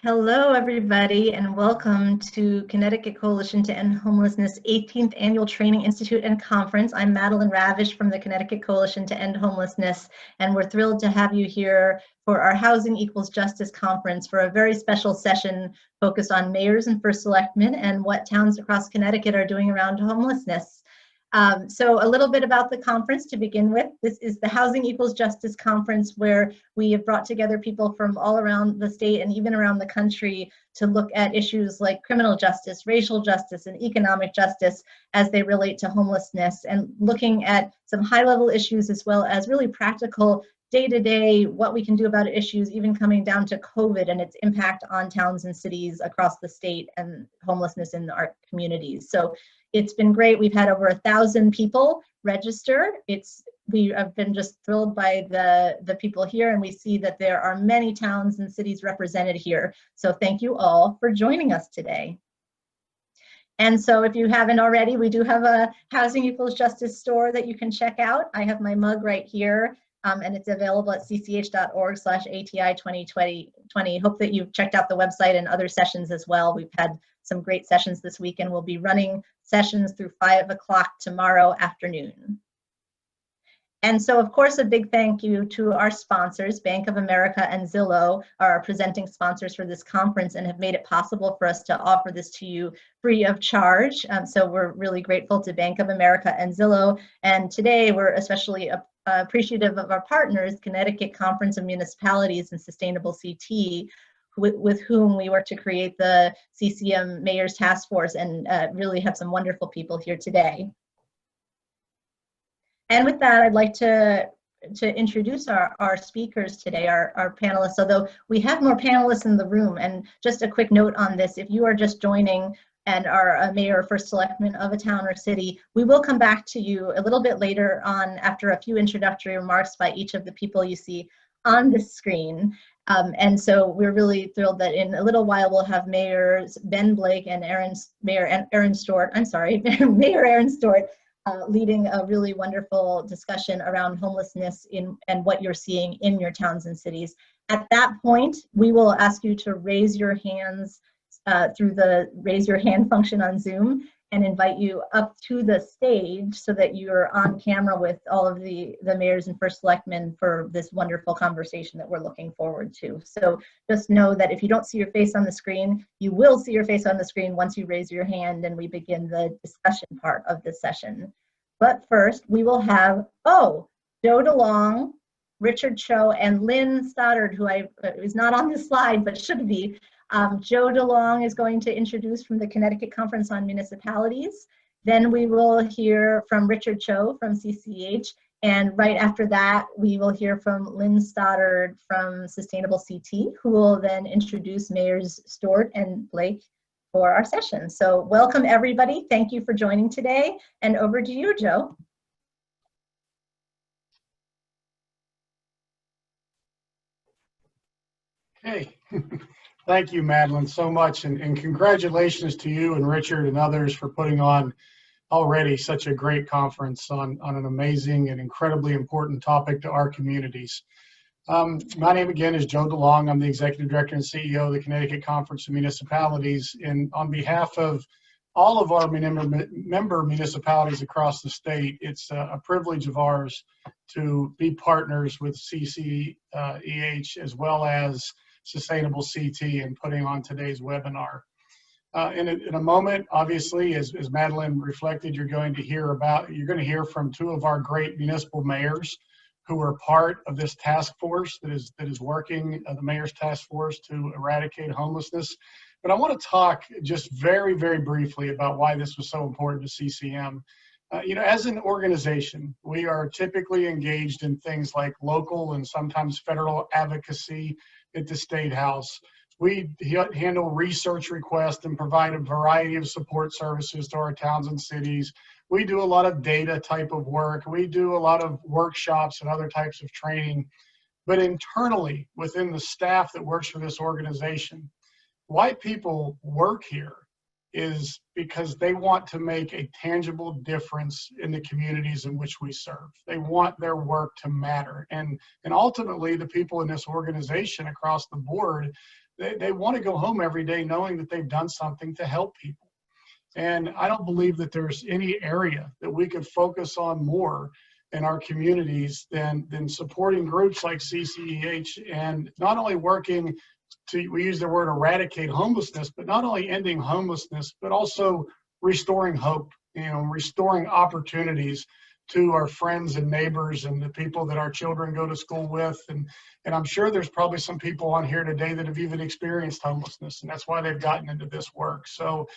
Hello, everybody, and welcome to Connecticut Coalition to End Homelessness 18th Annual Training Institute and Conference. I'm Madeline Ravish from the Connecticut Coalition to End Homelessness, and we're thrilled to have you here for our Housing Equals Justice Conference for a very special session focused on mayors and first selectmen and what towns across Connecticut are doing around homelessness. So a little bit about the conference to begin with. This is the Housing Equals Justice Conference, where we have brought together people from all around the state and even around the country to look at issues like criminal justice, racial justice, and economic justice as they relate to homelessness, and looking at some high-level issues as well as really practical day-to-day, what we can do about issues, even coming down to COVID and its impact on towns and cities across the state and homelessness in our communities. So it's been great. We've had over 1,000 people register. We have been just thrilled by the people here, and we see that there are many towns and cities represented here. So thank you all for joining us today. And so if you haven't already, we do have a Housing Equals Justice store that you can check out. I have my mug right here, and it's available at cceh.org/ATI2020. Hope that you've checked out the website and other sessions as well. We've had some great sessions this week, and we'll be running sessions through 5 o'clock tomorrow afternoon. And so, of course, a big thank you to our sponsors. Bank of America and Zillow are our presenting sponsors for this conference and have made it possible for us to offer this to you free of charge. So we're really grateful to Bank of America and Zillow. And today we're especially appreciative of our partners, Connecticut Conference of Municipalities and Sustainable CT, with whom we work to create the CCM Mayor's Task Force, and really have some wonderful people here today. And with that, I'd like to introduce our speakers today, our panelists, although we have more panelists in the room. And just a quick note on this, if you are just joining and are a mayor or first selectman of a town or city, we will come back to you a little bit later on after a few introductory remarks by each of the people you see on the screen. And so we're really thrilled that in a little while we'll have Mayors Blake and Mayor Erin Stewart, Mayor Erin Stewart, leading a really wonderful discussion around homelessness and what you're seeing in your towns and cities. At that point, we will ask you to raise your hands through the raise your hand function on Zoom, and invite you up to the stage so that you're on camera with all of the mayors and first selectmen for this wonderful conversation that we're looking forward to. So just know that if you don't see your face on the screen, you will see your face on the screen once you raise your hand and we begin the discussion part of this session. But first, we will have, Joe Delong, Richard Cho, and Lynn Stoddard, who is not on this slide, but should be. Joe Delong is going to introduce from the Connecticut Conference on Municipalities. Then we will hear from Richard Cho from CCEH. And right after that, we will hear from Lynn Stoddard from Sustainable CT, who will then introduce Mayors Stewart and Blake for our session. So welcome, everybody. Thank you for joining today. And over to you, Joe. Hey. Thank you, Madeline, so much, and congratulations to you and Richard and others for putting on already such a great conference on an amazing and incredibly important topic to our communities. My name again is Joe Delong. I'm the Executive Director and CEO of the Connecticut Conference of Municipalities, and on behalf of all of our member municipalities across the state, it's a privilege of ours to be partners with CCEH as well as Sustainable CT in putting on today's webinar. In a moment, obviously, as Madeline reflected, you're going to hear from two of our great municipal mayors who are part of this task force that is working, the Mayor's Task Force to eradicate homelessness. But I want to talk just very, very briefly about why this was so important to CCM. As an organization, we are typically engaged in things like local and sometimes federal advocacy at the State House. We handle research requests and provide a variety of support services to our towns and cities. We do a lot of data type of work. We do a lot of workshops and other types of training. But internally, within the staff that works for this organization, why people work here is because they want to make a tangible difference in the communities in which we serve. They want their work to matter. And ultimately, the people in this organization across the board, they want to go home every day knowing that they've done something to help people. And I don't believe that there's any area that we could focus on more in our communities than supporting groups like CCEH, and not only working to, we use the word eradicate homelessness, but not only ending homelessness, but also restoring hope, restoring opportunities to our friends and neighbors and the people that our children go to school with. And I'm sure there's probably some people on here today that have even experienced homelessness, and that's why they've gotten into this work. So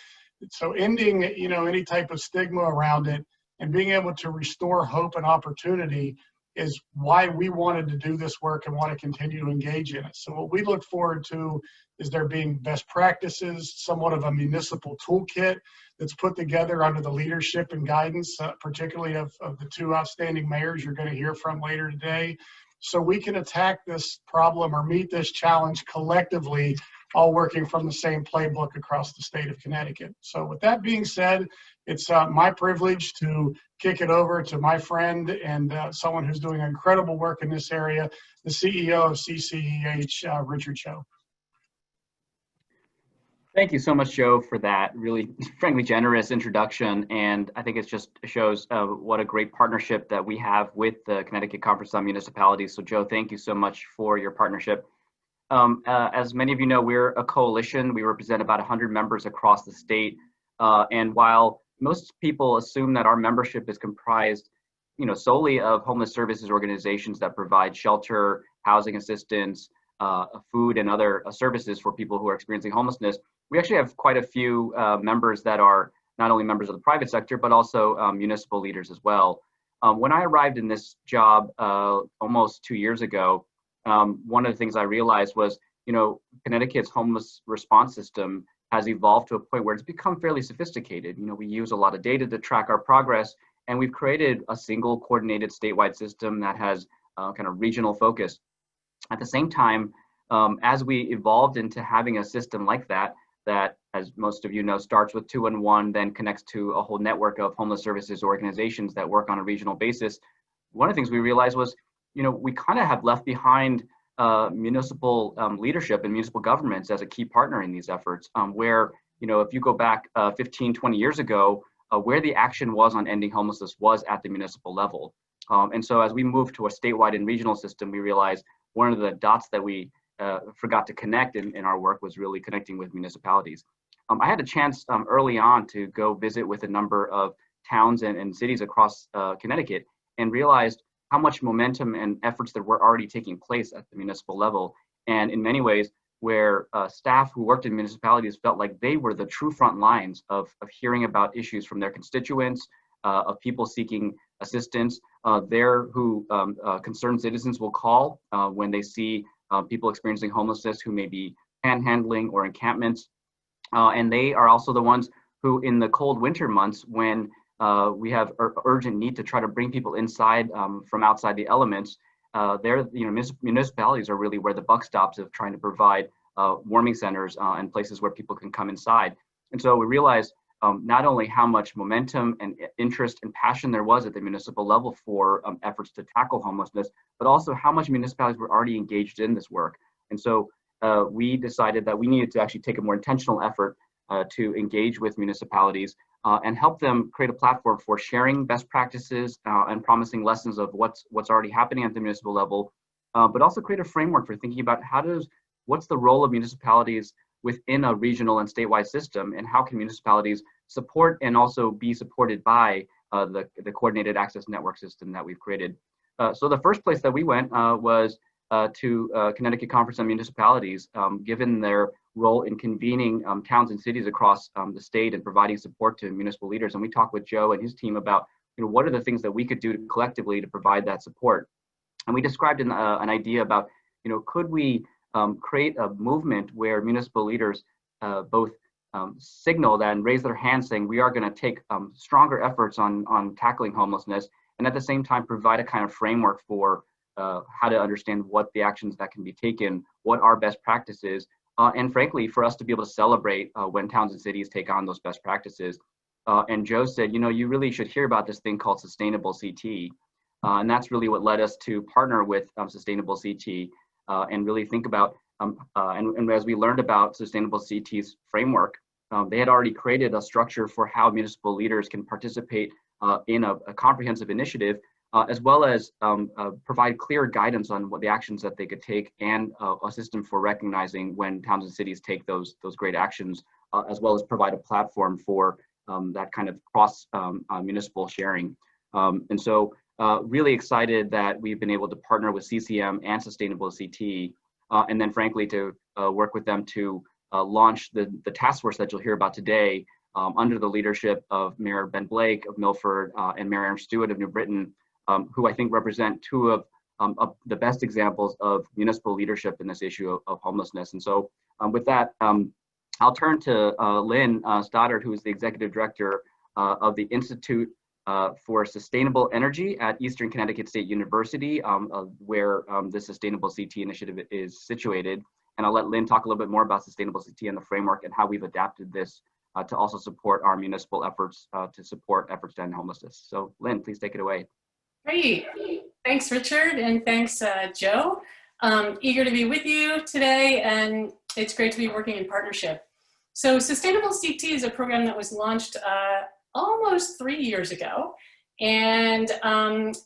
ending, any type of stigma around it and being able to restore hope and opportunity is why we wanted to do this work and want to continue to engage in it. So what we look forward to is there being best practices, somewhat of a municipal toolkit that's put together under the leadership and guidance, particularly of the two outstanding mayors you're going to hear from later today, so we can attack this problem or meet this challenge collectively, all working from the same playbook across the state of Connecticut. So with that being said, it's my privilege to kick it over to my friend and someone who's doing incredible work in this area, the CEO of CCEH, Richard Cho. Thank you so much, Joe, for that really, frankly, generous introduction. And I think it just shows what a great partnership that we have with the Connecticut Conference of Municipalities. So, Joe, thank you so much for your partnership. As many of you know, we're a coalition. We represent about 100 members across the state. And while most people assume that our membership is comprised, solely of homeless services organizations that provide shelter, housing assistance, food, and other services for people who are experiencing homelessness, we actually have quite a few members that are not only members of the private sector, but also municipal leaders as well. When I arrived in this job almost 2 years ago, one of the things I realized was, Connecticut's homeless response system has evolved to a point where it's become fairly sophisticated. We use a lot of data to track our progress, and we've created a single coordinated statewide system that has kind of regional focus. At the same time, as we evolved into having a system like that, as most of you know, starts with 211, then connects to a whole network of homeless services organizations that work on a regional basis, one of the things we realized was, we kind of have left behind municipal leadership and municipal governments as a key partner in these efforts, where, if you go back 15, 20 years ago, where the action was on ending homelessness was at the municipal level. And so as we moved to a statewide and regional system, we realized one of the dots that we forgot to connect in our work was really connecting with municipalities. I had a chance early on to go visit with a number of towns and cities across Connecticut and realized how much momentum and efforts that were already taking place at the municipal level. And in many ways, where staff who worked in municipalities felt like they were the true front lines of hearing about issues from their constituents, of people seeking assistance. They're who concerned citizens will call when they see people experiencing homelessness who may be panhandling or encampments. And they are also the ones who, in the cold winter months, when we have urgent need to try to bring people inside from outside the elements, municipalities are really where the buck stops of trying to provide warming centers and places where people can come inside. And so we realized not only how much momentum and interest and passion there was at the municipal level for efforts to tackle homelessness, but also how much municipalities were already engaged in this work. And so we decided that we needed to actually take a more intentional effort to engage with municipalities and help them create a platform for sharing best practices and promising lessons of what's already happening at the municipal level, but also create a framework for thinking about what's the role of municipalities within a regional and statewide system, and how can municipalities support and also be supported by the coordinated access network system that we've created. So the first place that we went was to Connecticut Conference of Municipalities, given their role in convening towns and cities across the state and providing support to municipal leaders. And we talked with Joe and his team about, what are the things that we could do collectively to provide that support. And we described an idea about, could we create a movement where municipal leaders both signal that and raise their hands saying, we are going to take stronger efforts on tackling homelessness, and at the same time provide a kind of framework for how to understand what the actions that can be taken, what are best practices, and frankly, for us to be able to celebrate when towns and cities take on those best practices. And Joe said, you know, you really should hear about this thing called Sustainable CT. And that's really what led us to partner with Sustainable CT and really think about, and as we learned about Sustainable CT's framework, they had already created a structure for how municipal leaders can participate in a comprehensive initiative, as well as provide clear guidance on what the actions that they could take, and a system for recognizing when towns and cities take those great actions, as well as provide a platform for that kind of cross municipal sharing. And so really excited that we've been able to partner with CCM and Sustainable CT, and then frankly to work with them to launch the task force that you'll hear about today under the leadership of Mayor Ben Blake of Milford and Mayor Erin Stewart of New Britain, who I think represent two of the best examples of municipal leadership in this issue of homelessness. And so with that, I'll turn to Lynn Stoddard, who is the Executive Director of the Institute for Sustainable Energy at Eastern Connecticut State University, where the Sustainable CT initiative is situated. And I'll let Lynn talk a little bit more about Sustainable CT and the framework and how we've adapted this to also support our municipal efforts to support efforts to end homelessness. So Lynn, please take it away. Great. Thanks, Richard, and thanks, Joe. Eager to be with you today, and it's great to be working in partnership. So Sustainable CT is a program that was launched almost 3 years ago, and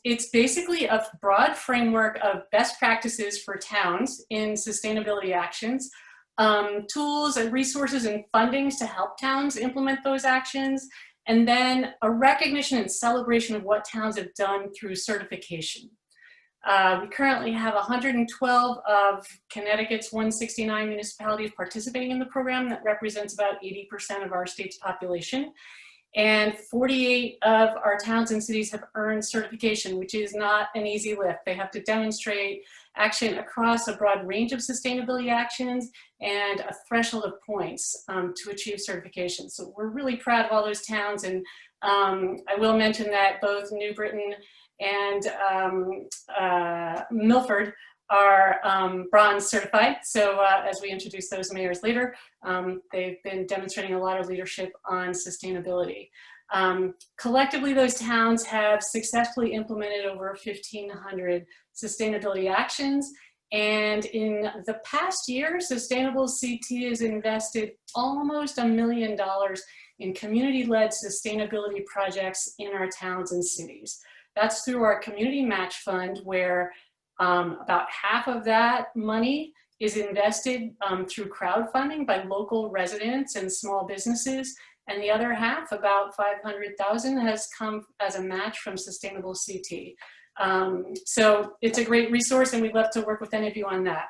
it's basically a broad framework of best practices for towns in sustainability actions, tools and resources and fundings to help towns implement those actions, and then a recognition and celebration of what towns have done through certification. We currently have 112 of Connecticut's 169 municipalities participating in the program. That represents about 80% of our state's population. And 48 of our towns and cities have earned certification, which is not an easy lift. They have to demonstrate action across a broad range of sustainability actions and a threshold of points to achieve certification. So we're really proud of all those towns. And I will mention that both New Britain and Milford are bronze certified. So as we introduce those mayors later, they've been demonstrating a lot of leadership on sustainability. Collectively, those towns have successfully implemented over 1,500 sustainability actions. And in the past year, Sustainable CT has invested almost $1 million in community-led sustainability projects in our towns and cities. That's through our community match fund, where about half of that money is invested through crowdfunding by local residents and small businesses, and the other half, about $500,000, has come as a match from Sustainable CT. So it's a great resource, and we'd love to work with any of you on that.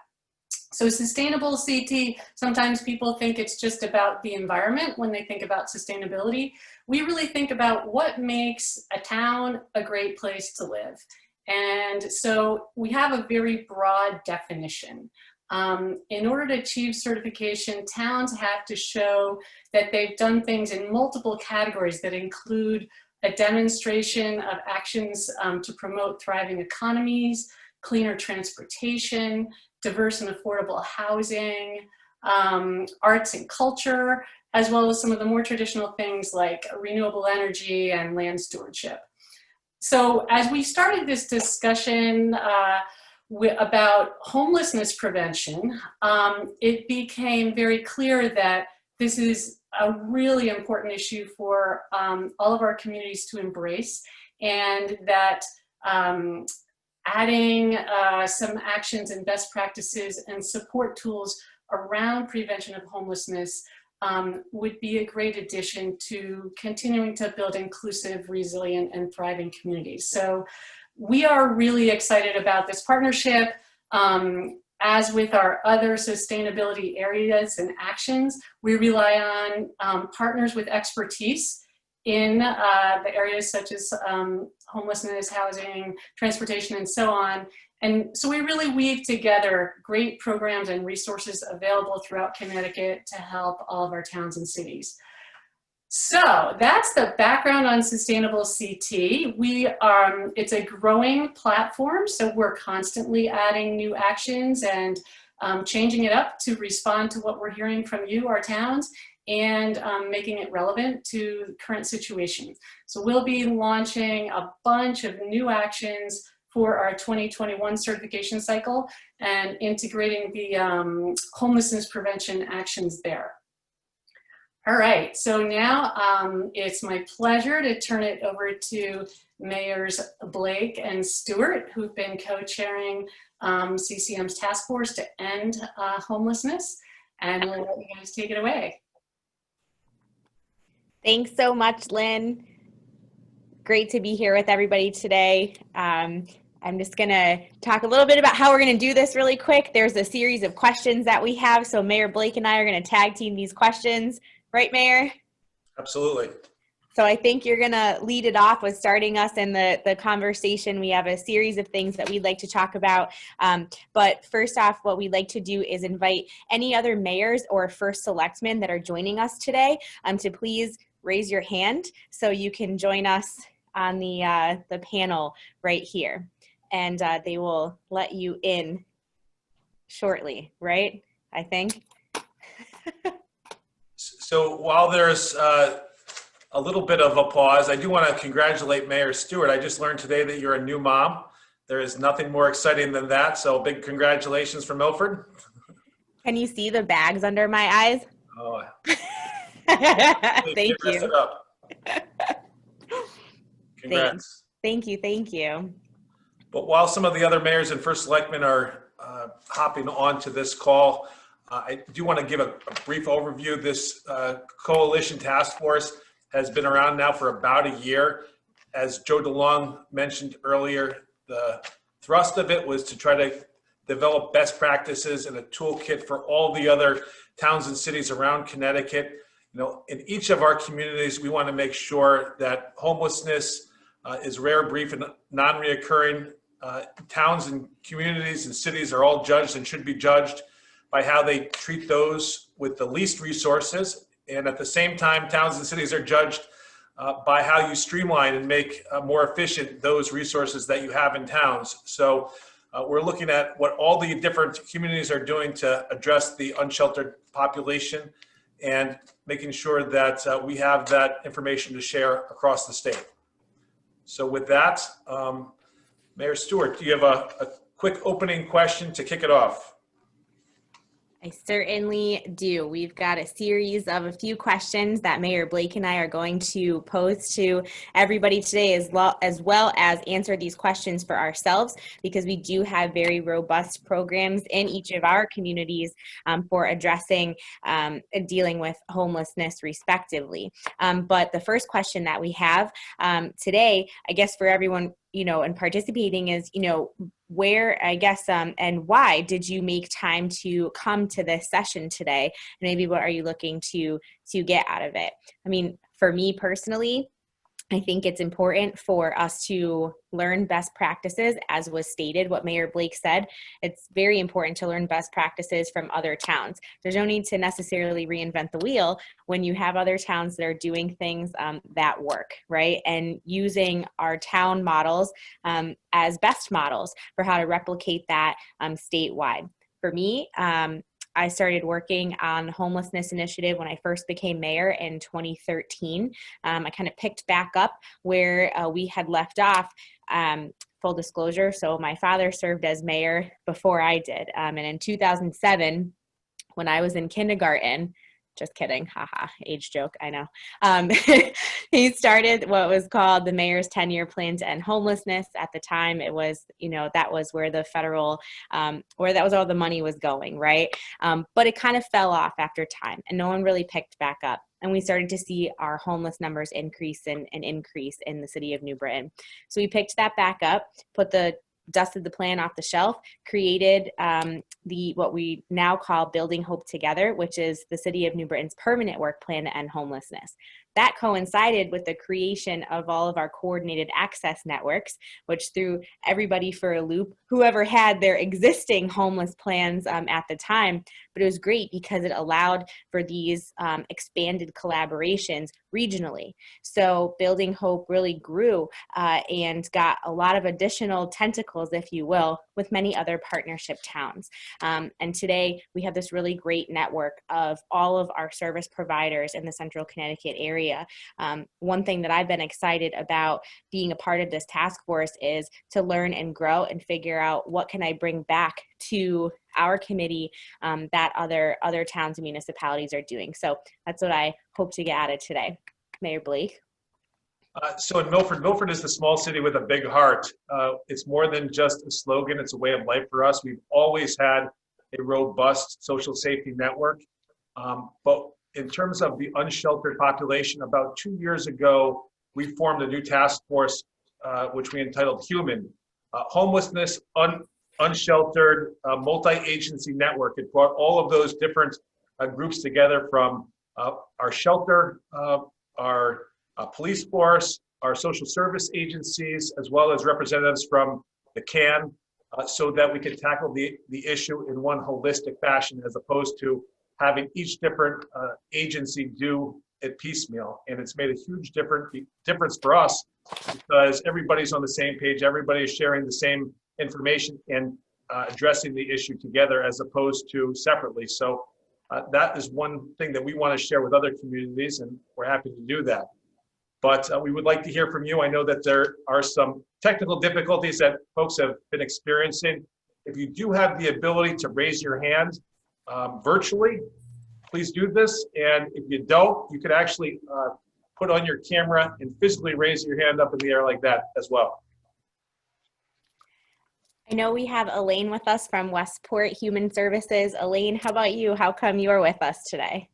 So Sustainable CT, sometimes people think it's just about the environment when they think about sustainability. We really think about what makes a town a great place to live. And so we have a very broad definition. In order to achieve certification, towns have to show that they've done things in multiple categories that include a demonstration of actions to promote thriving economies, cleaner transportation, diverse and affordable housing, arts and culture, as well as some of the more traditional things like renewable energy and land stewardship. So as we started this discussion about homelessness prevention, it became very clear that this is a really important issue for all of our communities to embrace, and that adding some actions and best practices and support tools around prevention of homelessness would be a great addition to continuing to build inclusive, resilient, and thriving communities. So we are really excited about this partnership. As with our other sustainability areas and actions, we rely on partners with expertise in the areas such as homelessness, housing, transportation, and so on. And so we really weave together great programs and resources available throughout Connecticut to help all of our towns and cities. So that's the background on Sustainable CT. It's a growing platform, so we're constantly adding new actions and changing it up to respond to what we're hearing from you, our towns, and making it relevant to the current situation. So we'll be launching a bunch of new actions for our 2021 certification cycle and integrating the homelessness prevention actions there. All right, so now it's my pleasure to turn it over to Mayors Blake and Stewart, who've been co-chairing CCM's task force to end homelessness, and we'll let you guys take it away. Thanks so much, Lynn. Great to be here with everybody today. I'm just gonna talk a little bit about how we're gonna do this really quick. There's a series of questions that we have, so Mayor Blake and I are gonna tag team these questions. Right, Mayor? Absolutely. So I think you're gonna lead it off with starting us in the conversation. We have a series of things that we'd like to talk about. But first off, what we'd like to do is invite any other mayors or first selectmen that are joining us today to please raise your hand so you can join us on the panel right here. And they will let you in shortly, right? I think. So while there's a little bit of a pause, I do want to congratulate Mayor Stewart. I just learned today that you're a new mom. There is nothing more exciting than that. So big congratulations from Milford. Can you see the bags under my eyes? Oh, Thank you. Congrats. Thank you. Thank you. But while some of the other mayors and first selectmen are hopping onto this call, I do want to give a brief overview. This coalition task force has been around now for about a year. As Joe Delong mentioned earlier, the thrust of it was to try to develop best practices and a toolkit for all the other towns and cities around Connecticut. You know, in each of our communities, we want to make sure that homelessness is rare, brief, and non-reoccurring. Towns and communities and cities are all judged and should be judged by how they treat those with the least resources. And at the same time, towns and cities are judged by how you streamline and make more efficient those resources that you have in towns. So we're looking at what all the different communities are doing to address the unsheltered population and making sure that we have that information to share across the state. So with that, Mayor Stewart, do you have a quick opening question to kick it off? I certainly do. We've got a series of a few questions that Mayor Blake and I are going to pose to everybody today, as well as answer these questions for ourselves, because we do have very robust programs in each of our communities for addressing and dealing with homelessness respectively. But the first question that we have today, I guess for everyone, you know, and participating is, you know, where, I guess, and why did you make time to come to this session today? And maybe what are you looking to get out of it? I mean, for me personally, I think it's important for us to learn best practices, as was stated, what Mayor Blake said. It's very important to learn best practices from other towns. There's no need to necessarily reinvent the wheel when you have other towns that are doing things that work, right? And using our town models as best models for how to replicate that statewide. For me, I started working on the homelessness initiative when I first became mayor in 2013. I kind of picked back up where we had left off. Full disclosure, so my father served as mayor before I did. And in 2007, when I was in kindergarten, just kidding, haha, age joke, I know. He started what was called the Mayor's 10-year plan to end homelessness. At the time, it was, you know, that was where the federal, where that was all the money was going, right? But it kind of fell off after time, and no one really picked back up. And we started to see our homeless numbers increase and increase in the city of New Britain. So we picked that back up, dusted the plan off the shelf, created what we now call Building Hope Together, which is the City of New Britain's permanent work plan to end homelessness. That coincided with the creation of all of our coordinated access networks, which threw everybody for a loop, whoever had their existing homeless plans at the time. But it was great because it allowed for these expanded collaborations regionally. So Building Hope really grew and got a lot of additional tentacles tentacles, if you will, with many other partnership towns. And today we have this really great network of all of our service providers in the central Connecticut area. One thing that I've been excited about being a part of this task force is to learn and grow and figure out what can I bring back to our committee that other towns and municipalities are doing. So that's what I hope to get out of today. Mayor Blake. So in Milford is the small city with a big heart. It's more than just a slogan, it's a way of life for us. We've always had a robust social safety network. But in terms of the unsheltered population, about 2 years ago, we formed a new task force, which we entitled Human. Homelessness, unsheltered, multi-agency network. It brought all of those different groups together from our shelter, our police force, our social service agencies, as well as representatives from the CAN, so that we could tackle the issue in one holistic fashion, as opposed to having each different agency do it piecemeal. And it's made a huge difference for us, because everybody's on the same page, everybody is sharing the same information and addressing the issue together as opposed to separately. So that is one thing that we want to share with other communities, and we're happy to do that. But we would like to hear from you. I know that there are some technical difficulties that folks have been experiencing. If you do have the ability to raise your hand virtually, please do this. And if you don't, you could actually put on your camera and physically raise your hand up in the air like that as well. I know we have Elaine with us from Westport Human Services. Elaine, how about you? How come you're with us today?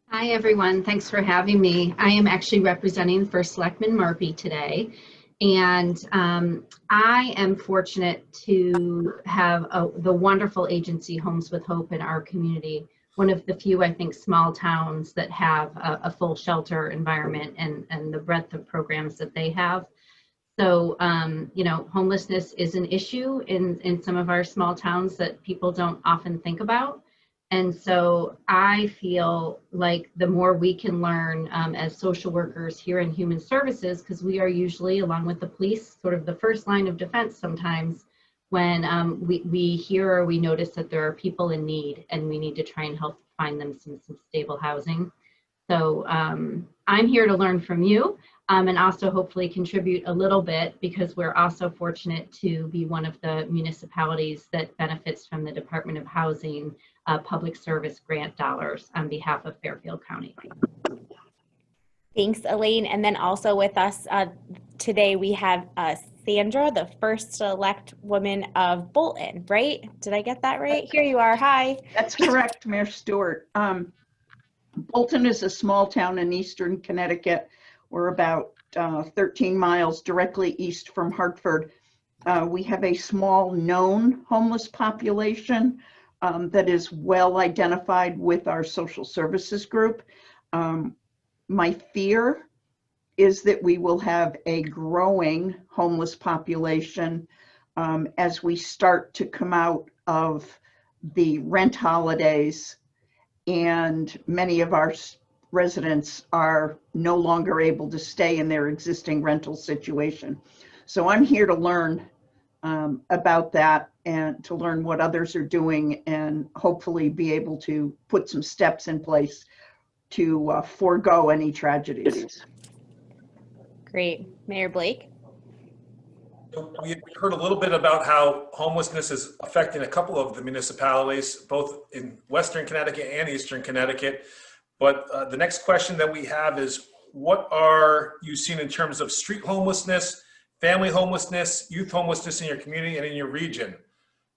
Hi, everyone. Thanks for having me. I am actually representing First Selectman Murphy today. And I am fortunate to have the wonderful agency Homes with Hope in our community. One of the few, I think, small towns that have a full shelter environment and the breadth of programs that they have. So, you know, homelessness is an issue in some of our small towns that people don't often think about. And so I feel like the more we can learn as social workers here in Human Services, because we are usually, along with the police, sort of the first line of defense sometimes when we hear or we notice that there are people in need and we need to try and help find them some stable housing. So I'm here to learn from you and also hopefully contribute a little bit, because we're also fortunate to be one of the municipalities that benefits from the Department of Housing public service grant dollars on behalf of Fairfield County. Thanks, Elaine. And then also with us today, we have Sandra, the first select woman of Bolton, right? Did I get that right? Here you are. Hi. That's correct, Mayor Stewart. Bolton is a small town in eastern Connecticut. We're about 13 miles directly east from Hartford. We have a small known homeless population that is well identified with our social services group. My fear is that we will have a growing homeless population as we start to come out of the rent holidays, and many of our residents are no longer able to stay in their existing rental situation. So I'm here to learn about that and to learn what others are doing, and hopefully be able to put some steps in place to forego any tragedies. Great. Mayor Blake? We heard a little bit about how homelessness is affecting a couple of the municipalities, both in Western Connecticut and Eastern Connecticut. But the next question that we have is, what are you seeing in terms of street homelessness, family homelessness, youth homelessness in your community and in your region?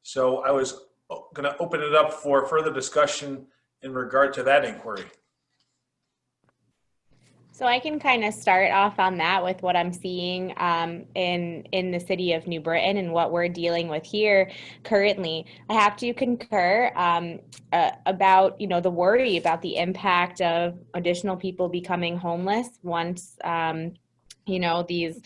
So I was going to open it up for further discussion in regard to that inquiry. So I can kind of start off on that with what I'm seeing in the city of New Britain and what we're dealing with here currently. I have to concur about, you know, the worry about the impact of additional people becoming homeless once, you know, these,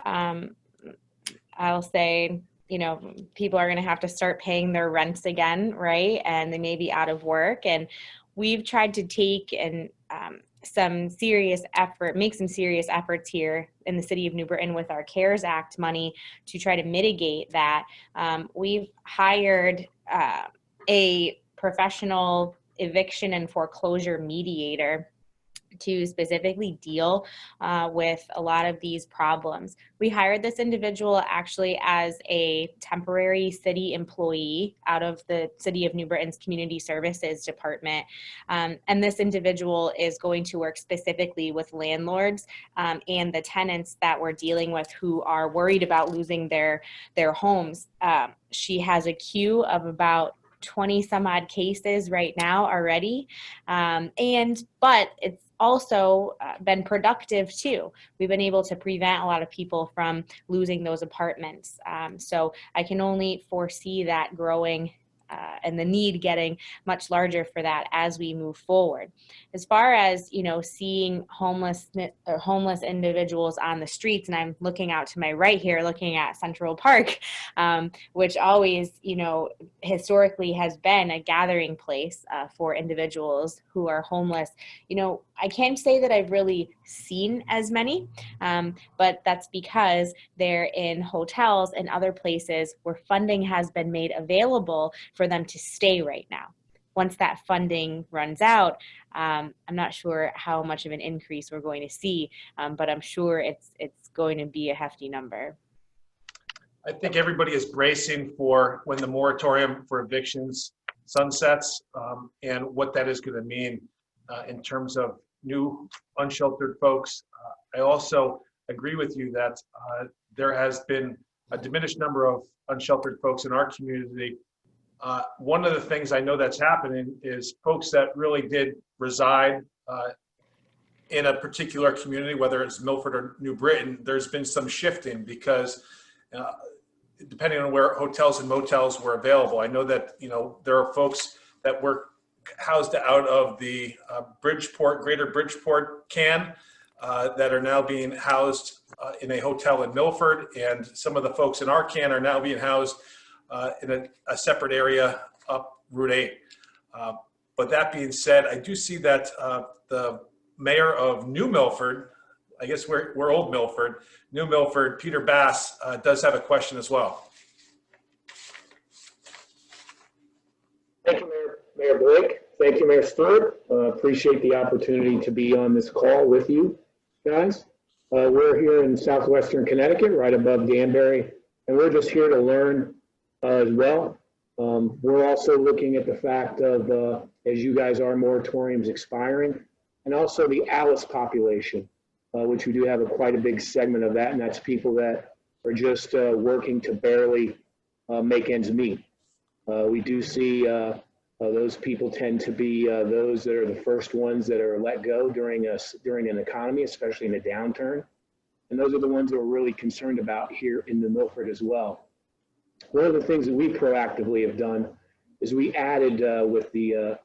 I'll say, you know, people are going to have to start paying their rents again, right? And they may be out of work. And we've tried to take and some serious effort, make some serious efforts here in the city of New Britain with our CARES Act money to try to mitigate that. We've hired a professional eviction and foreclosure mediator to specifically deal with a lot of these problems. We hired this individual actually as a temporary city employee out of the City of New Britain's Community Services Department. And this individual is going to work specifically with landlords and the tenants that we're dealing with who are worried about losing their homes. She has a queue of about 20 some odd cases right now already. But it's also been productive too. We've been able to prevent a lot of people from losing those apartments. So I can only foresee that growing and the need getting much larger for that as we move forward. As far as, you know, seeing homeless individuals on the streets, and I'm looking out to my right here, looking at Central Park, which always, you know, historically has been a gathering place for individuals who are homeless. You know, I can't say that I've really seen as many, but that's because they're in hotels and other places where funding has been made available for them to stay right now. Once that funding runs out, I'm not sure how much of an increase we're going to see, but I'm sure it's going to be a hefty number. I think everybody is bracing for when the moratorium for evictions sunsets and what that is going to mean in terms of new unsheltered folks. I also agree with you that there has been a diminished number of unsheltered folks in our community. One of the things I know that's happening is folks that really did reside in a particular community, whether it's Milford or New Britain, there's been some shifting because depending on where hotels and motels were available. I know that, you know, there are folks that were housed out of the Bridgeport, Greater Bridgeport can that are now being housed in a hotel in Milford, and some of the folks in our can are now being housed in a separate area up Route 8. But that being said, I do see that the mayor of New Milford, I guess we're Old Milford, New Milford, Peter Bass does have a question as well. Thank you, Mayor Blake. Thank you, Mayor Stewart. Appreciate the opportunity to be on this call with you guys. We're here in southwestern Connecticut, right above Danbury, and we're just here to learn as well. We're also looking at the fact of, as you guys are, moratoriums expiring, and also the ALICE population, which we do have quite a big segment of that, and that's people that are just working to barely make ends meet. We do see those people tend to be those that are the first ones that are let go during an economy, especially in a downturn. And those are the ones that we're really concerned about here in New Milford as well. One of the things that we proactively have done is we added with the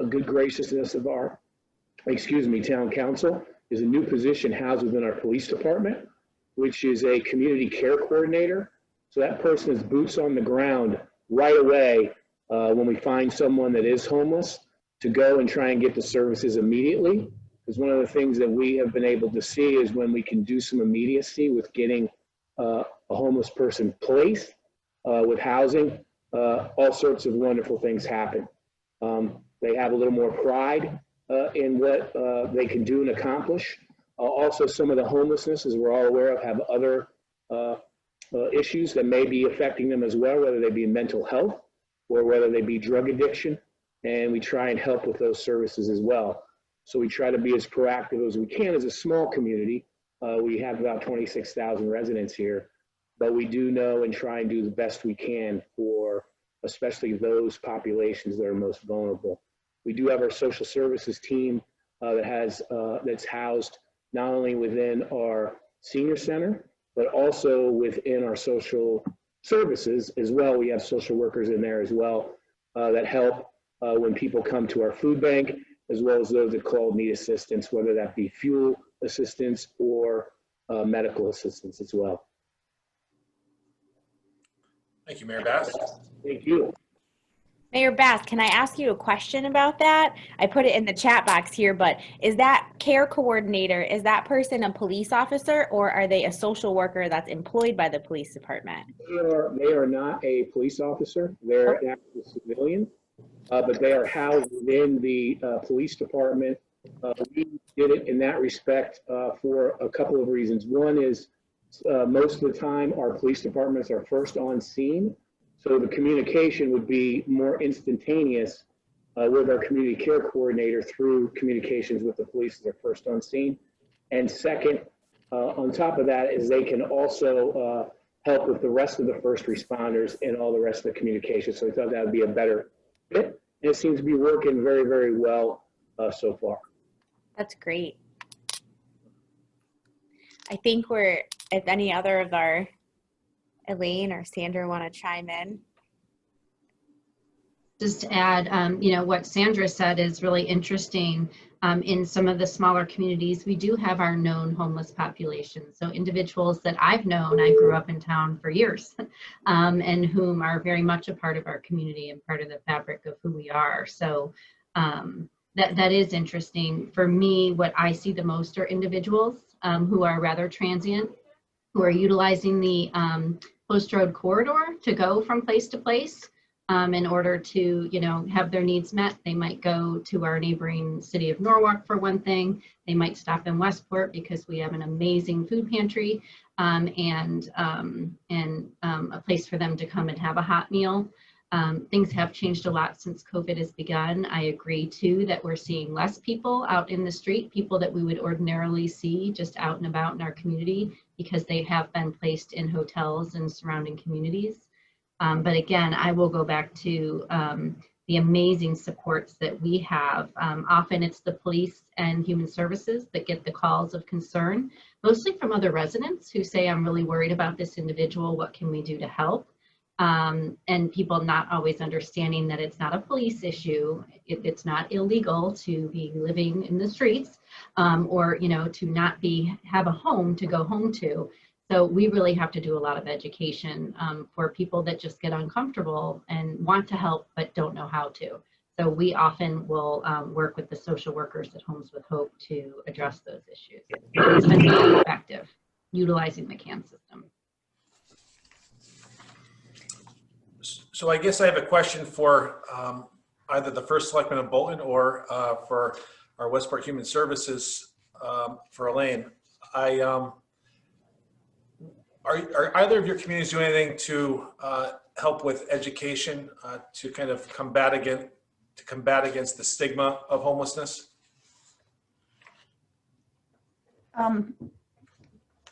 good graciousness of our, town council, is a new position housed within our police department, which is a community care coordinator. So that person is boots on the ground right away when we find someone that is homeless to go and try and get the services immediately. Because one of the things that we have been able to see is when we can do some immediacy with getting a homeless person placed with housing, all sorts of wonderful things happen. They have a little more pride in what they can do and accomplish. Also, some of the homelessness, as we're all aware of, have other issues that may be affecting them as well, whether they be mental health or whether they be drug addiction, and we try and help with those services as well. So we try to be as proactive as we can as a small community. We have about 26,000 residents here, but we do know and try and do the best we can for especially those populations that are most vulnerable. We do have our social services team that's housed not only within our senior center, but also within our social services as well. We have social workers in there as well that help when people come to our food bank, as well as those that call need assistance, whether that be fuel assistance or medical assistance as well. Thank you, Mayor Bass. Thank you. Mayor Bass, can I ask you a question about that? I put it in the chat box here, but is that care coordinator, is that person a police officer or are they a social worker that's employed by the police department? They are not a police officer. They're an actual civilian, but they are housed within the police department. We did it in that respect for a couple of reasons. One is most of the time our police departments are first on scene, so the communication would be more instantaneous with our community care coordinator through communications with the police as they're first on scene. And second, on top of that is they can also help with the rest of the first responders and all the rest of the communication. So we thought that would be a better fit. And it seems to be working very, very well so far. That's great. I think if any other of our Elaine or Sandra want to chime in. Just to add, what Sandra said is really interesting. In some of the smaller communities, we do have our known homeless population. So individuals that I've known, I grew up in town for years, and whom are very much a part of our community and part of the fabric of who we are. So that is interesting. For me, what I see the most are individuals who are rather transient, who are utilizing the Post Road corridor to go from place to place. In order to, have their needs met. They might go to our neighboring city of Norwalk for one thing. They might stop in Westport because we have an amazing food pantry and a place for them to come and have a hot meal. Things have changed a lot since COVID has begun. I agree too that we're seeing less people out in the street, people that we would ordinarily see just out and about in our community because they have been placed in hotels and surrounding communities. But again, I will go back to the amazing supports that we have. Often it's the police and human services that get the calls of concern, mostly from other residents who say, I'm really worried about this individual, what can we do to help? And people not always understanding that it's not a police issue, it's not illegal to be living in the streets or to not have a home to go home to. So we really have to do a lot of education for people that just get uncomfortable and want to help but don't know how to. So we often will work with the social workers at Homes with Hope to address those issues. It's been really effective utilizing the CAN system. So I guess I have a question for either the first selectman of Bolton or for our Westport Human Services for Elaine. Are either of your communities doing anything to help with education to kind of combat against the stigma of homelessness? I'm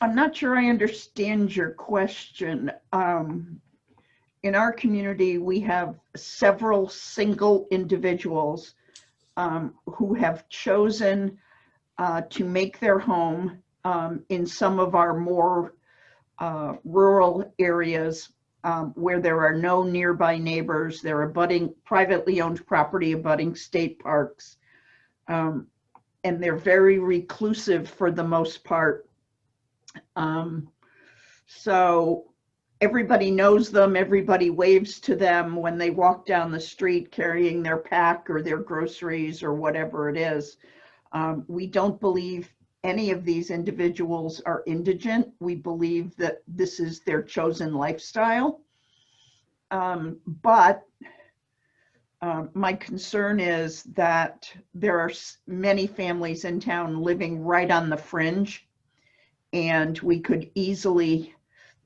not sure I understand your question. In our community, we have several single individuals who have chosen to make their home in some of our more rural areas where there are no nearby neighbors. They're abutting privately owned property, abutting state parks, and they're very reclusive for the most part. So everybody knows them, everybody waves to them when they walk down the street carrying their pack or their groceries or whatever it is. We don't believe any of these individuals are indigent. We believe that this is their chosen lifestyle. But my concern is that there are many families in town living right on the fringe, and we could easily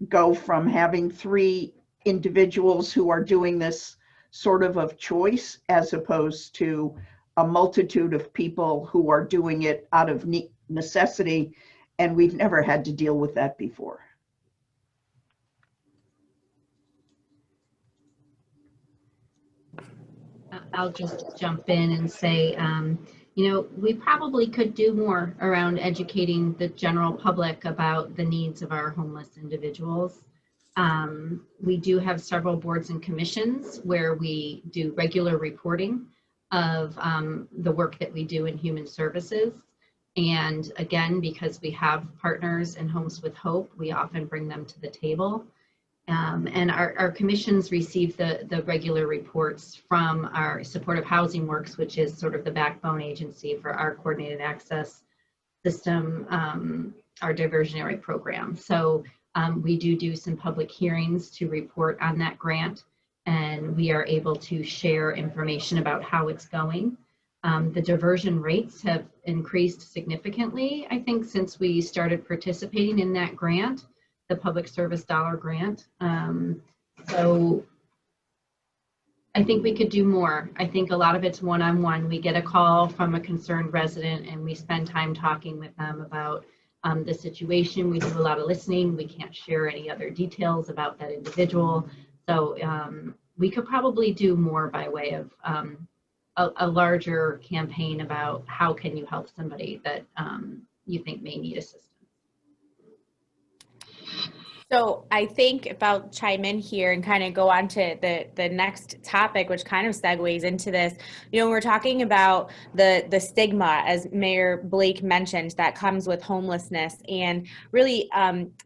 go from having 3 individuals who are doing this sort of choice as opposed to a multitude of people who are doing it out of necessity, and we've never had to deal with that before. I'll just jump in and say, we probably could do more around educating the general public about the needs of our homeless individuals. We do have several boards and commissions where we do regular reporting of the work that we do in human services. And again, because we have partners in Homes with Hope, we often bring them to the table. And our commissions receive the regular reports from our Supportive Housing Works, which is sort of the backbone agency for our coordinated access system, our diversionary program. So we do some public hearings to report on that grant, and we are able to share information about how it's going. The diversion rates have increased significantly, I think, since we started participating in that grant, the Public Service Dollar Grant. So I think we could do more. I think a lot of it's one-on-one. We get a call from a concerned resident and we spend time talking with them about the situation. We do a lot of listening. We can't share any other details about that individual. So we could probably do more by way of a larger campaign about how can you help somebody that you think may need assistance. So I think if I'll chime in here and kind of go on to the next topic, which kind of segues into this, we're talking about the stigma, as Mayor Blake mentioned, that comes with homelessness, and really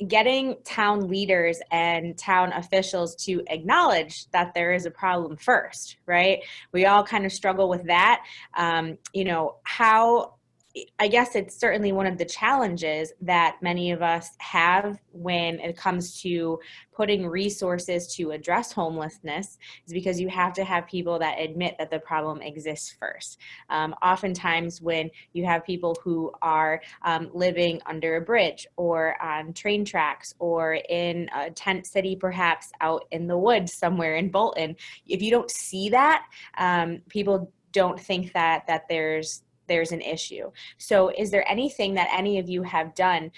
getting town leaders and town officials to acknowledge that there is a problem first, right? We all kind of struggle with that. How I guess it's certainly one of the challenges that many of us have when it comes to putting resources to address homelessness, is because you have to have people that admit that the problem exists first. Oftentimes when you have people who are living under a bridge or on train tracks or in a tent city, perhaps out in the woods somewhere in Bolton, if you don't see that, people don't think that there's an issue. So is there anything that any of you have done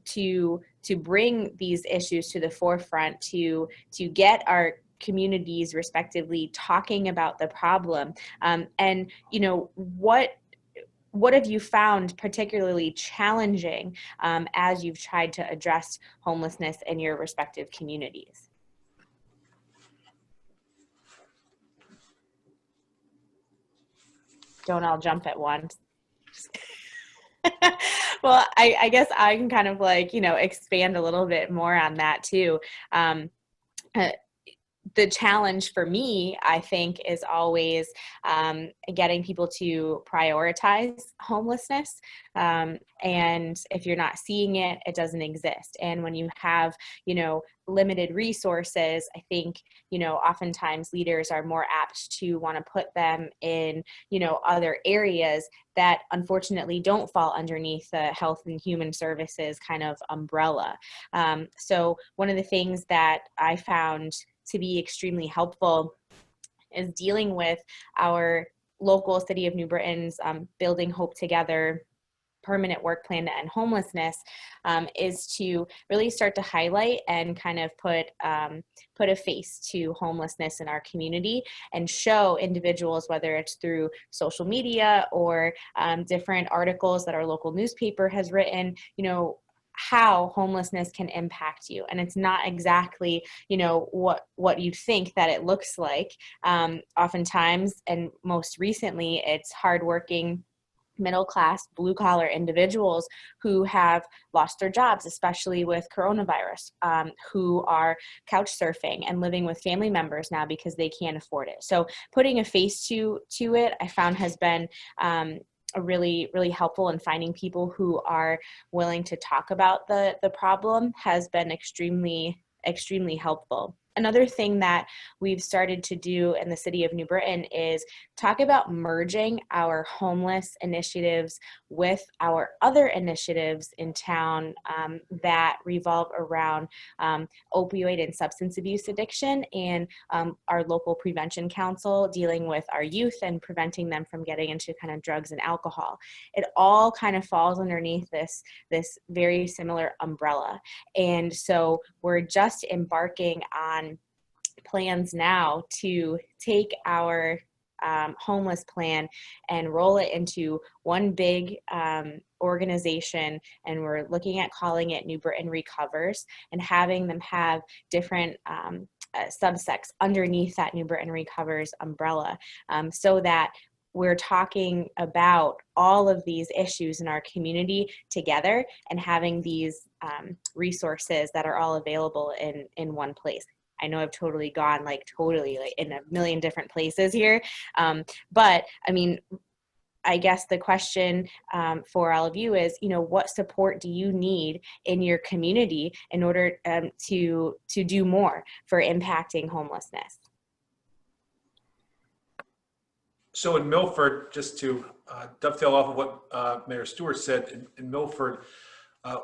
to bring these issues to the forefront, to get our communities respectively talking about the problem? And what have you found particularly challenging as you've tried to address homelessness in your respective communities? Don't all jump at once. Well, I guess I can kind of expand a little bit more on that too. The challenge for me, I think, is always getting people to prioritize homelessness. And if you're not seeing it, it doesn't exist. And when you have, limited resources, I think, oftentimes leaders are more apt to want to put them in, other areas that unfortunately don't fall underneath the Health and Human Services kind of umbrella. So one of the things that I found to be extremely helpful is dealing with our local City of New Britain's Building Hope Together permanent work plan to end homelessness, is to really start to highlight and kind of put a face to homelessness in our community and show individuals, whether it's through social media or different articles that our local newspaper has written, how homelessness can impact you. And it's not exactly, what you think that it looks like. Oftentimes, and most recently, it's hardworking, middle-class, blue-collar individuals who have lost their jobs, especially with coronavirus, who are couch surfing and living with family members now because they can't afford it. So putting a face to it, I found, has been really, really helpful, in finding people who are willing to talk about the problem has been extremely, extremely helpful. Another thing that we've started to do in the City of New Britain is talk about merging our homeless initiatives with our other initiatives in town that revolve around opioid and substance abuse addiction, and our local prevention council dealing with our youth and preventing them from getting into kind of drugs and alcohol. It all kind of falls underneath this very similar umbrella. And so we're just embarking on plans now to take our homeless plan and roll it into one big organization, and we're looking at calling it New Britain Recovers, and having them have different subsects underneath that New Britain Recovers umbrella, so that we're talking about all of these issues in our community together and having these resources that are all available in one place. I know I've totally gone like in a million different places here, but I mean, I guess the question for all of you is, what support do you need in your community in order to do more for impacting homelessness? So in Milford, just to dovetail off of what Mayor Stewart said, in Milford,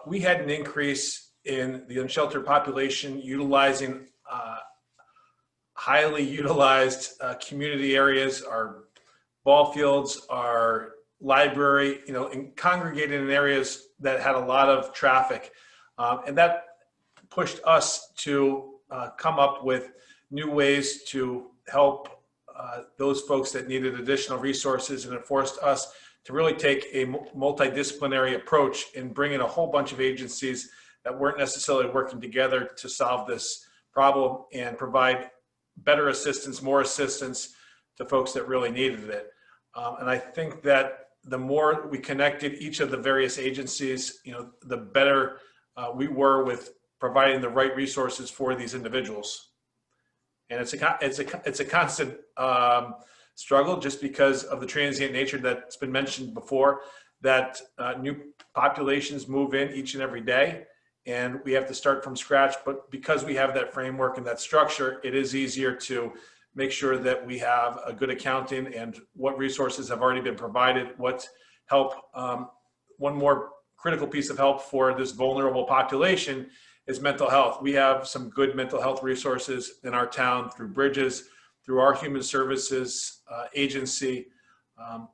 we had an increase in the unsheltered population utilizing highly utilized community areas, our ball fields, our library, and congregated in areas that had a lot of traffic. And that pushed us to come up with new ways to help those folks that needed additional resources, and it forced us to really take a multidisciplinary approach in bringing a whole bunch of agencies that weren't necessarily working together to solve this problem and provide better assistance, more assistance to folks that really needed it. And I think that the more we connected each of the various agencies, the better we were with providing the right resources for these individuals. And it's a constant struggle, just because of the transient nature that's been mentioned before, that new populations move in each and every day, and we have to start from scratch. But because we have that framework and that structure, it is easier to make sure that we have a good accounting and what resources have already been provided, what help. One more critical piece of help for this vulnerable population is mental health. We have some good mental health resources in our town through Bridges, through our human services agency,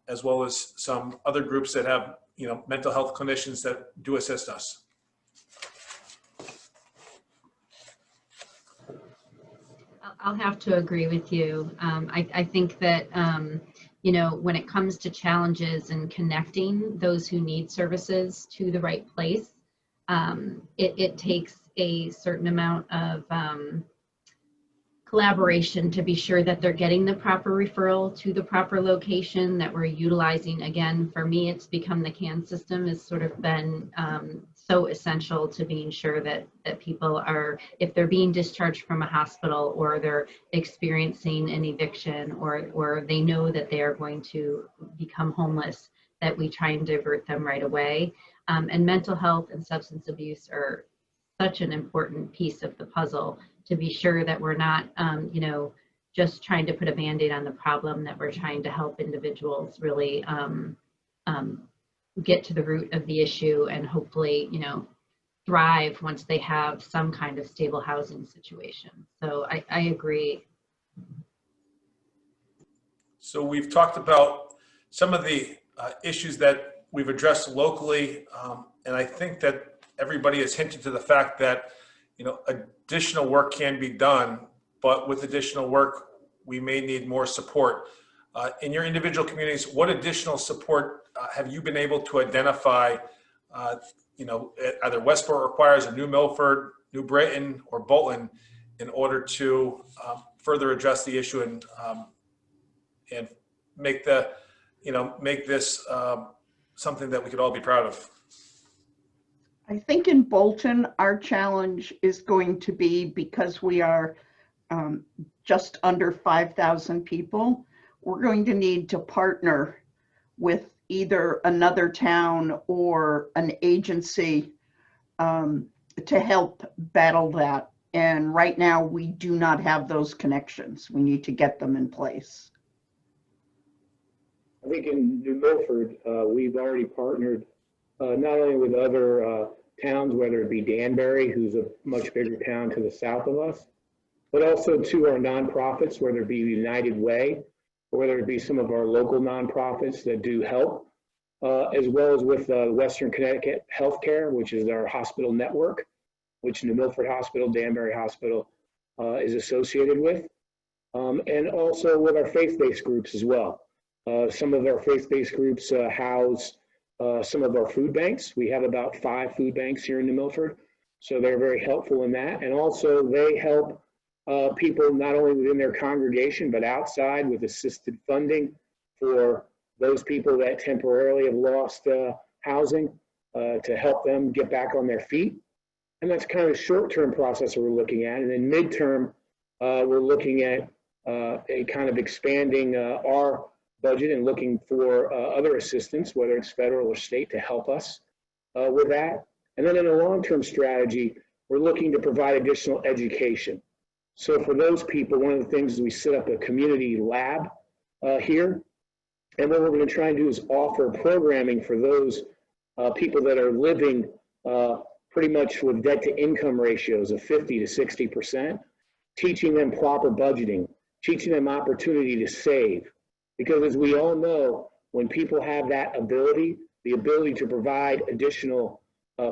as well as some other groups that have mental health clinicians that do assist us. I'll have to agree with you. I think that, when it comes to challenges and connecting those who need services to the right place, it takes a certain amount of collaboration to be sure that they're getting the proper referral to the proper location, that we're utilizing. Again, for me, it's become the CAN system has sort of been so essential to being sure that people are, if they're being discharged from a hospital or they're experiencing an eviction or they know that they are going to become homeless, that we try and divert them right away. And mental health and substance abuse are such an important piece of the puzzle, to be sure that we're not, just trying to put a Band-Aid on the problem, that we're trying to help individuals really get to the root of the issue and hopefully, thrive once they have some kind of stable housing situation. So I agree. So we've talked about some of the issues that we've addressed locally, and I think that everybody has hinted to the fact that additional work can be done, but with additional work, we may need more support. In your individual communities, what additional support have you been able to identify, either Westport requires, or New Milford, New Britain, or Bolton, in order to further address the issue and make this something that we could all be proud of? I think in Bolton, our challenge is going to be, because we are just under 5,000 people, we're going to need to partner with either another town or an agency to help battle that. And right now, we do not have those connections. We need to get them in place. I think in New Milford, we've already partnered not only with other towns, whether it be Danbury, who's a much bigger town to the south of us, but also to our nonprofits, whether it be United Way, or whether it be some of our local nonprofits that do help, as well as with Western Connecticut Healthcare, which is our hospital network, which New Milford Hospital, Danbury Hospital is associated with, and also with our faith-based groups as well. Some of our faith-based groups house some of our food banks. We have about 5 food banks here in New Milford, so they're very helpful in that. And also they help people not only within their congregation, but outside with assisted funding for those people that temporarily have lost housing, to help them get back on their feet. And that's kind of a short-term process that we're looking at. And then midterm, we're looking at a kind of expanding our budget and looking for other assistance, whether it's federal or state, to help us with that. And then in a long-term strategy, we're looking to provide additional education. So for those people, one of the things is we set up a community lab here. And what we're going to try and do is offer programming for those people that are living pretty much with debt to income ratios of 50 to 60%, teaching them proper budgeting, teaching them opportunity to save. Because as we all know, when people have that ability, the ability to provide additional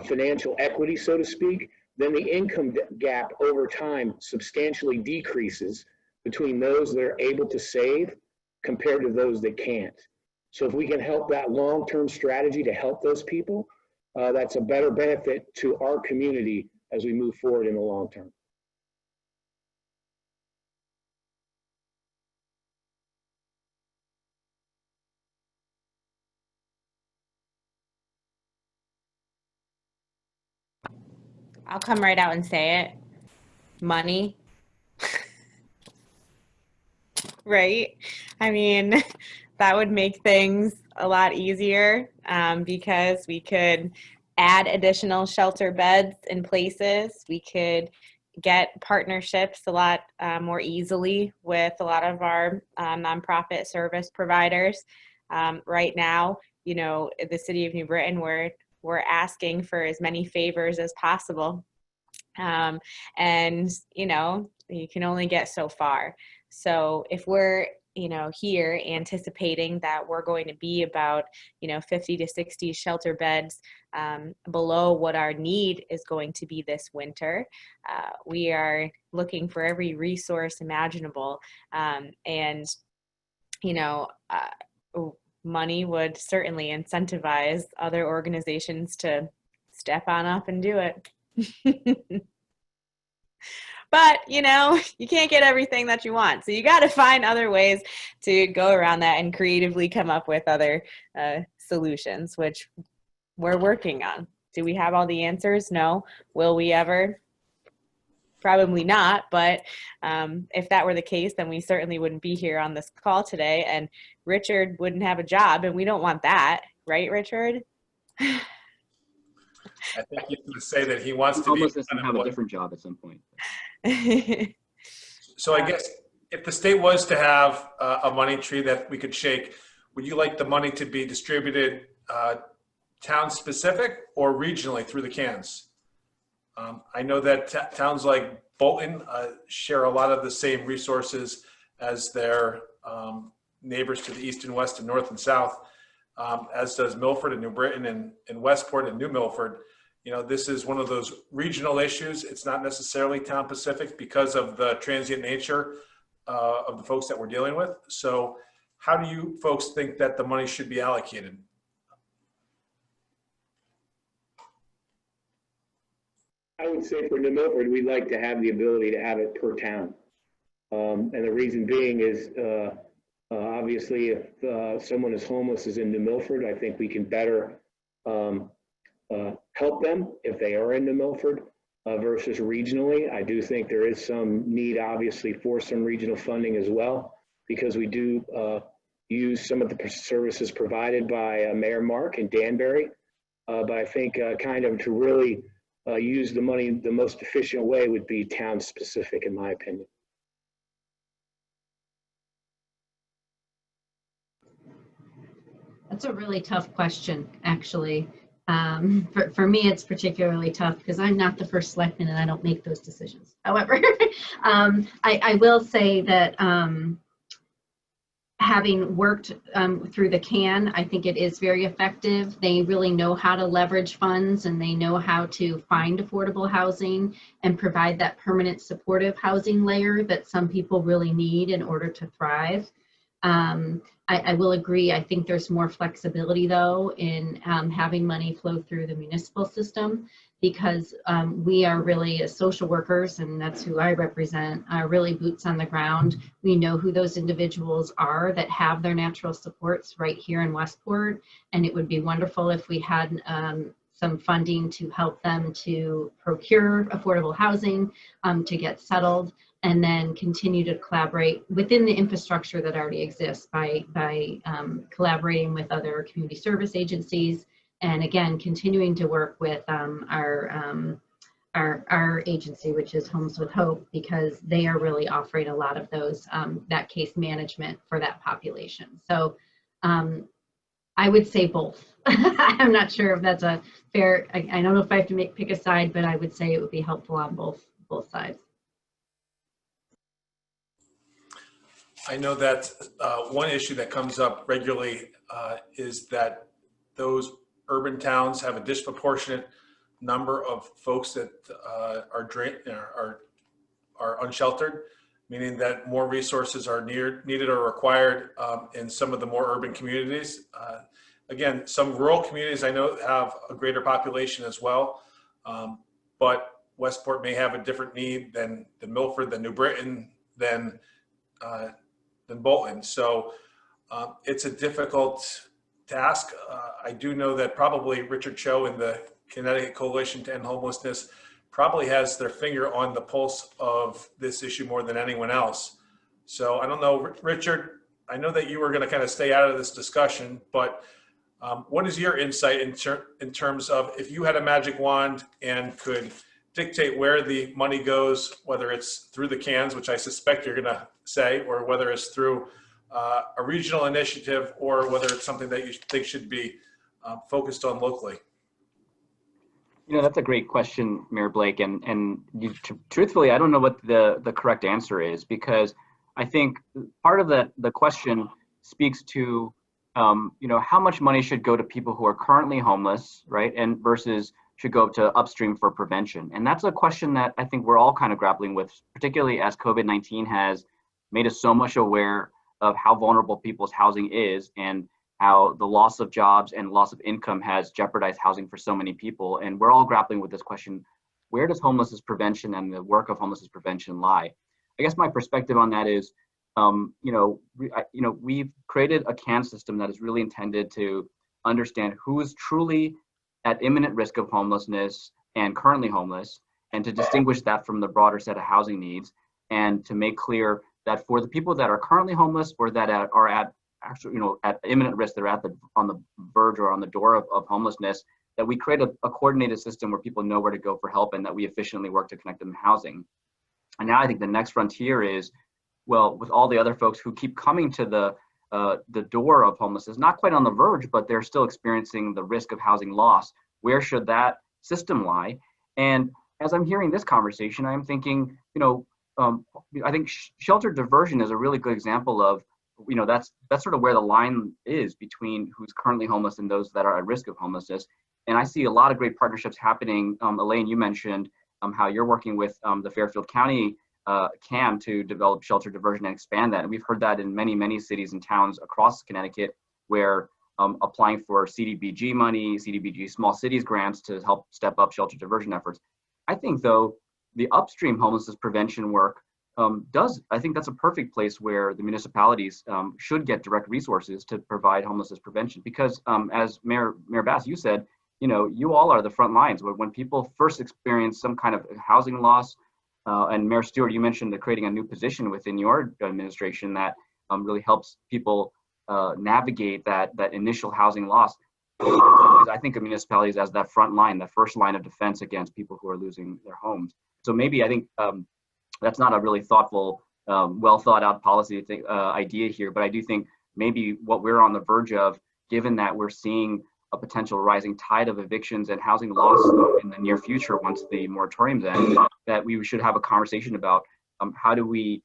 financial equity, so to speak, then the income gap over time substantially decreases between those that are able to save compared to those that can't. So if we can help that long-term strategy to help those people, that's a better benefit to our community as we move forward in the long term. I'll come right out and say it. Money. Right? I mean, that would make things a lot easier because we could add additional shelter beds in places. We could get partnerships a lot more easily with a lot of our nonprofit service providers. Right now, you know, the city of New Britain, we're asking for as many favors as possible. And, you know, you can only get so far. So if we're, you know, here anticipating that we're going to be about, you know, 50 to 60 shelter beds below what our need is going to be this winter, we are looking for every resource imaginable. And, you know, money would certainly incentivize other organizations to step on up and do it. But, you know, you can't get everything that you want. So you got to find other ways to go around that and creatively come up with other solutions, which we're working on. Do we have all the answers? No. Will we ever? Probably not. But if that were the case, then we certainly wouldn't be here on this call today. And Richard wouldn't have a job. And we don't want that. Right, Richard? I think he's going to say that he wants to be Homelessness and have a different job at some point. So I guess if the state was to have a money tree that we could shake, would you like the money to be distributed town specific or regionally through the cans? I know that towns like Bolton share a lot of the same resources as their neighbors to the east and west and north and south, as does Milford and New Britain and Westport and New Milford. You know, this is one of those regional issues. It's not necessarily town specific because of the transient nature of the folks that we're dealing with. So how do you folks think that the money should be allocated? I would say for New Milford, we'd like to have the ability to have it per town. And the reason being is obviously if someone is homeless is in New Milford, I think we can better help them if they are in New Milford versus regionally. I do think there is some need obviously for some regional funding as well, because we do use some of the services provided by Mayor Mark and Danbury. But I think kind of to really use the money the most efficient way would be town specific, in my opinion. That's a really tough question, actually. For me, it's particularly tough because I'm not the first selectman and I don't make those decisions. However, I will say that having worked through the CAN, I think it is very effective. They really know how to leverage funds and they know how to find affordable housing and provide that permanent supportive housing layer that some people really need in order to thrive. I will agree. I think there's more flexibility, though, in having money flow through the municipal system because we are really, as social workers, and that's who I represent, are really boots on the ground. We know who those individuals are that have their natural supports right here in Westport, and it would be wonderful if we had some funding to help them to procure affordable housing, to get settled, and then continue to collaborate within the infrastructure that already exists by collaborating with other community service agencies. And again, continuing to work with our agency, which is Homes with Hope, because they are really offering a lot of those, that case management for that population. So I would say both. I'm not sure if that's a fair, I don't know if I have to pick a side, but I would say it would be helpful on both sides. I know that one issue that comes up regularly is that those urban towns have a disproportionate number of folks that are unsheltered, meaning that more resources are needed or required in some of the more urban communities. Again, some rural communities I know have a greater population as well, but Westport may have a different need than Milford, than New Britain, than Bolton. So it's a difficult task. I do know that probably Richard Cho and the Connecticut Coalition to End Homelessness probably has their finger on the pulse of this issue more than anyone else. So I don't know, Richard, I know that you were going to kind of stay out of this discussion, but what is your insight in terms of if you had a magic wand and could dictate where the money goes, whether it's through the cans, which I suspect you're going to say, or whether it's through a regional initiative, or whether it's something that you think should be focused on locally? You know, that's a great question, Mayor Blake, and truthfully, I don't know what the correct answer is, because I think part of the question speaks to you know, how much money should go to people who are currently homeless, right, and versus should go to upstream for prevention. And that's a question that I think we're all kind of grappling with, particularly as COVID-19 has made us so much aware of how vulnerable people's housing is, and how the loss of jobs and loss of income has jeopardized housing for so many people. And we're all grappling with this question: where does homelessness prevention and the work of homelessness prevention lie? I guess my perspective on that is, we've created a CAN system that is really intended to understand who is truly at imminent risk of homelessness and currently homeless, and to distinguish that from the broader set of housing needs, and to make clear that for the people that are currently homeless, or that are at actually, at imminent risk, they're on the verge or on the door of homelessness, that we create a coordinated system where people know where to go for help, and that we efficiently work to connect them to housing. And now I think the next frontier is, well, with all the other folks who keep coming to the door of homelessness, not quite on the verge, but they're still experiencing the risk of housing loss, where should that system lie? And as I'm hearing this conversation, I'm thinking, I think shelter diversion is a really good example of, that's sort of where the line is between who's currently homeless and those that are at risk of homelessness. And I see a lot of great partnerships happening. Elaine, you mentioned how you're working with the Fairfield County CAM to develop shelter diversion and expand that. And we've heard that in many, many cities and towns across Connecticut, where applying for CDBG money, CDBG small cities grants to help step up shelter diversion efforts. I think, though, the upstream homelessness prevention work I think that's a perfect place where the municipalities should get direct resources to provide homelessness prevention, because as Mayor Bass, you said, you all are the front lines. When people first experience some kind of housing loss, and Mayor Stewart, you mentioned creating a new position within your administration that really helps people navigate that initial housing loss. I think of municipalities as that front line, the first line of defense against people who are losing their homes. So maybe I think that's not a really thoughtful, well thought out policy idea here, but I do think maybe what we're on the verge of, given that we're seeing a potential rising tide of evictions and housing loss in the near future once the moratoriums end, that we should have a conversation about how do we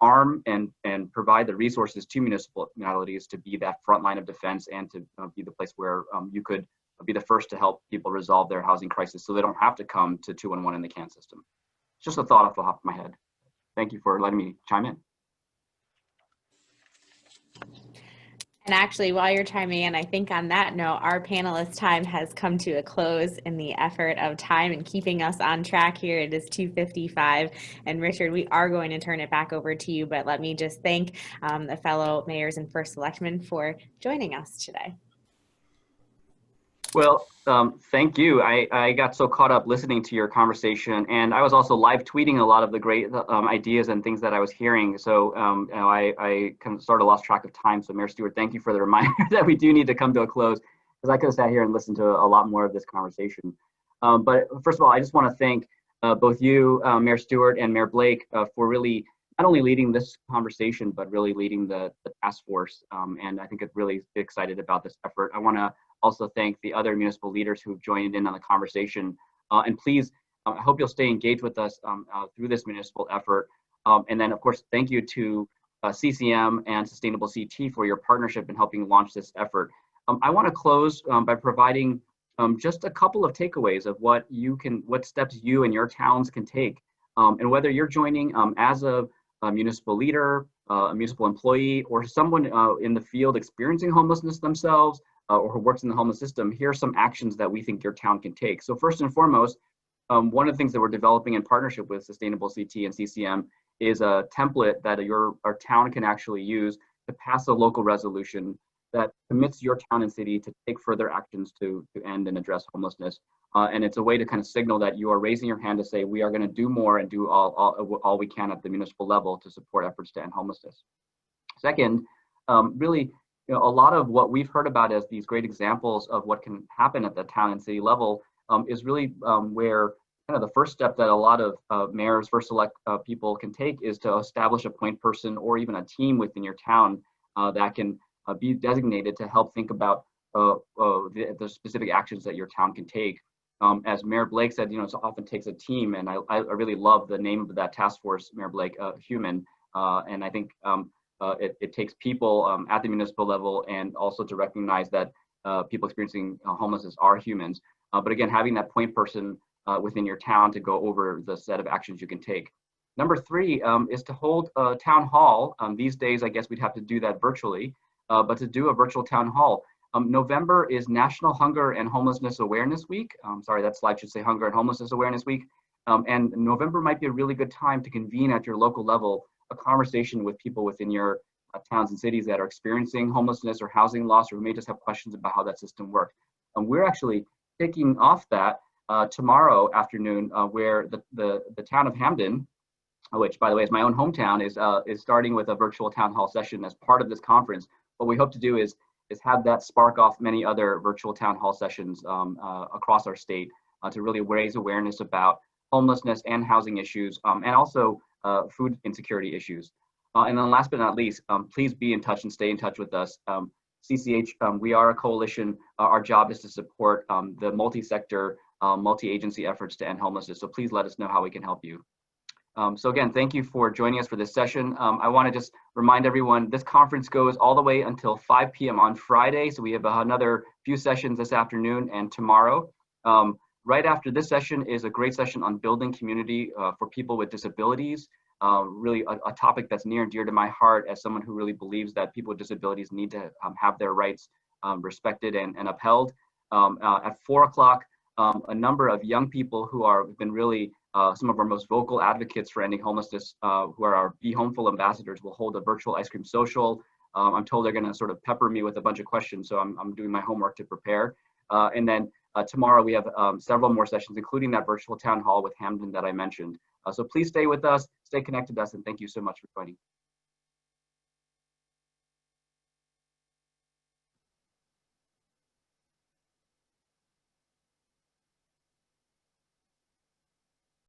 arm and provide the resources to municipalities to be that front line of defense, and to be the place where you could be the first to help people resolve their housing crisis, so they don't have to come to 211 in the CAN system. It's just a thought off the top of my head. Thank you for letting me chime in. actually, while you're chiming in, I think on that note, our panelist time has come to a close in the effort of time and keeping us on track here. It is 2:55. And Richard, we are going to turn it back over to you, but let me just thank the fellow mayors and first selectmen for joining us today. Well, thank you. I got so caught up listening to your conversation, and I was also live tweeting a lot of the great ideas and things that I was hearing. So you know, I kind of sort of lost track of time. So Mayor Stewart, thank you for the reminder that we do need to come to a close, because I could have sat here and listened to a lot more of this conversation. But first of all, I just want to thank both you, Mayor Stewart and Mayor Blake, for really not only leading this conversation, but really leading the task force. And I think I'm really excited about this effort. I want to also thank the other municipal leaders who've joined in on the conversation. And please, I hope you'll stay engaged with us through this municipal effort. And then, of course, thank you to CCM and Sustainable CT for your partnership in helping launch this effort. I want to close by providing just a couple of takeaways of what steps you and your towns can take. And whether you're joining as a municipal leader, a municipal employee, or someone in the field experiencing homelessness themselves, or who works in the homeless system, here are some actions that we think your town can take. So first and foremost, one of the things that we're developing in partnership with Sustainable CT and CCM is a template that our town can actually use to pass a local resolution that commits your town and city to take further actions to end and address homelessness. And it's a way to kind of signal that you are raising your hand to say, we are going to do more and do all we can at the municipal level to support efforts to end homelessness. Second, really, you know, a lot of what we've heard about as these great examples of what can happen at the town and city level is really where kind of the first step that a lot of mayors, first select people can take is to establish a point person or even a team within your town that can be designated to help think about the specific actions that your town can take. As Mayor Blake said, you know, it often takes a team, and I really love the name of that task force, Mayor Blake, Human, and I think it takes people at the municipal level, and also to recognize that people experiencing homelessness are humans. But again, having that point person within your town to go over the set of actions you can take. Number three is to hold a town hall. These days, I guess we'd have to do that virtually, but to do a virtual town hall. November is National Hunger and Homelessness Awareness Week. Sorry, that slide should say Hunger and Homelessness Awareness Week. And November might be a really good time to convene at your local level a conversation with people within your towns and cities that are experiencing homelessness or housing loss, or who may just have questions about how that system works. We're actually kicking off that tomorrow afternoon, where the town of Hamden, which by the way is my own hometown, is starting with a virtual town hall session as part of this conference. What we hope to do is have that spark off many other virtual town hall sessions across our state to really raise awareness about homelessness and housing issues, and also food insecurity issues. And then last but not least, please be in touch and stay in touch with us. CCEH, we are a coalition. Our job is to support the multi-sector, multi-agency efforts to end homelessness. So please let us know how we can help you. So again, thank you for joining us for this session. I want to just remind everyone, this conference goes all the way until 5 p.m. on Friday. So we have another few sessions this afternoon and tomorrow. Right after this session is a great session on building community for people with disabilities. Really a topic that's near and dear to my heart as someone who really believes that people with disabilities need to have their rights respected and upheld. At 4 o'clock, a number of young people who have been really some of our most vocal advocates for ending homelessness, who are our Be Homeful ambassadors, will hold a virtual ice cream social. I'm told they're going to sort of pepper me with a bunch of questions, so I'm doing my homework to prepare. And then tomorrow we have several more sessions, including that virtual town hall with Hamden that I mentioned. So please stay with us, stay connected to us, and thank you so much for joining.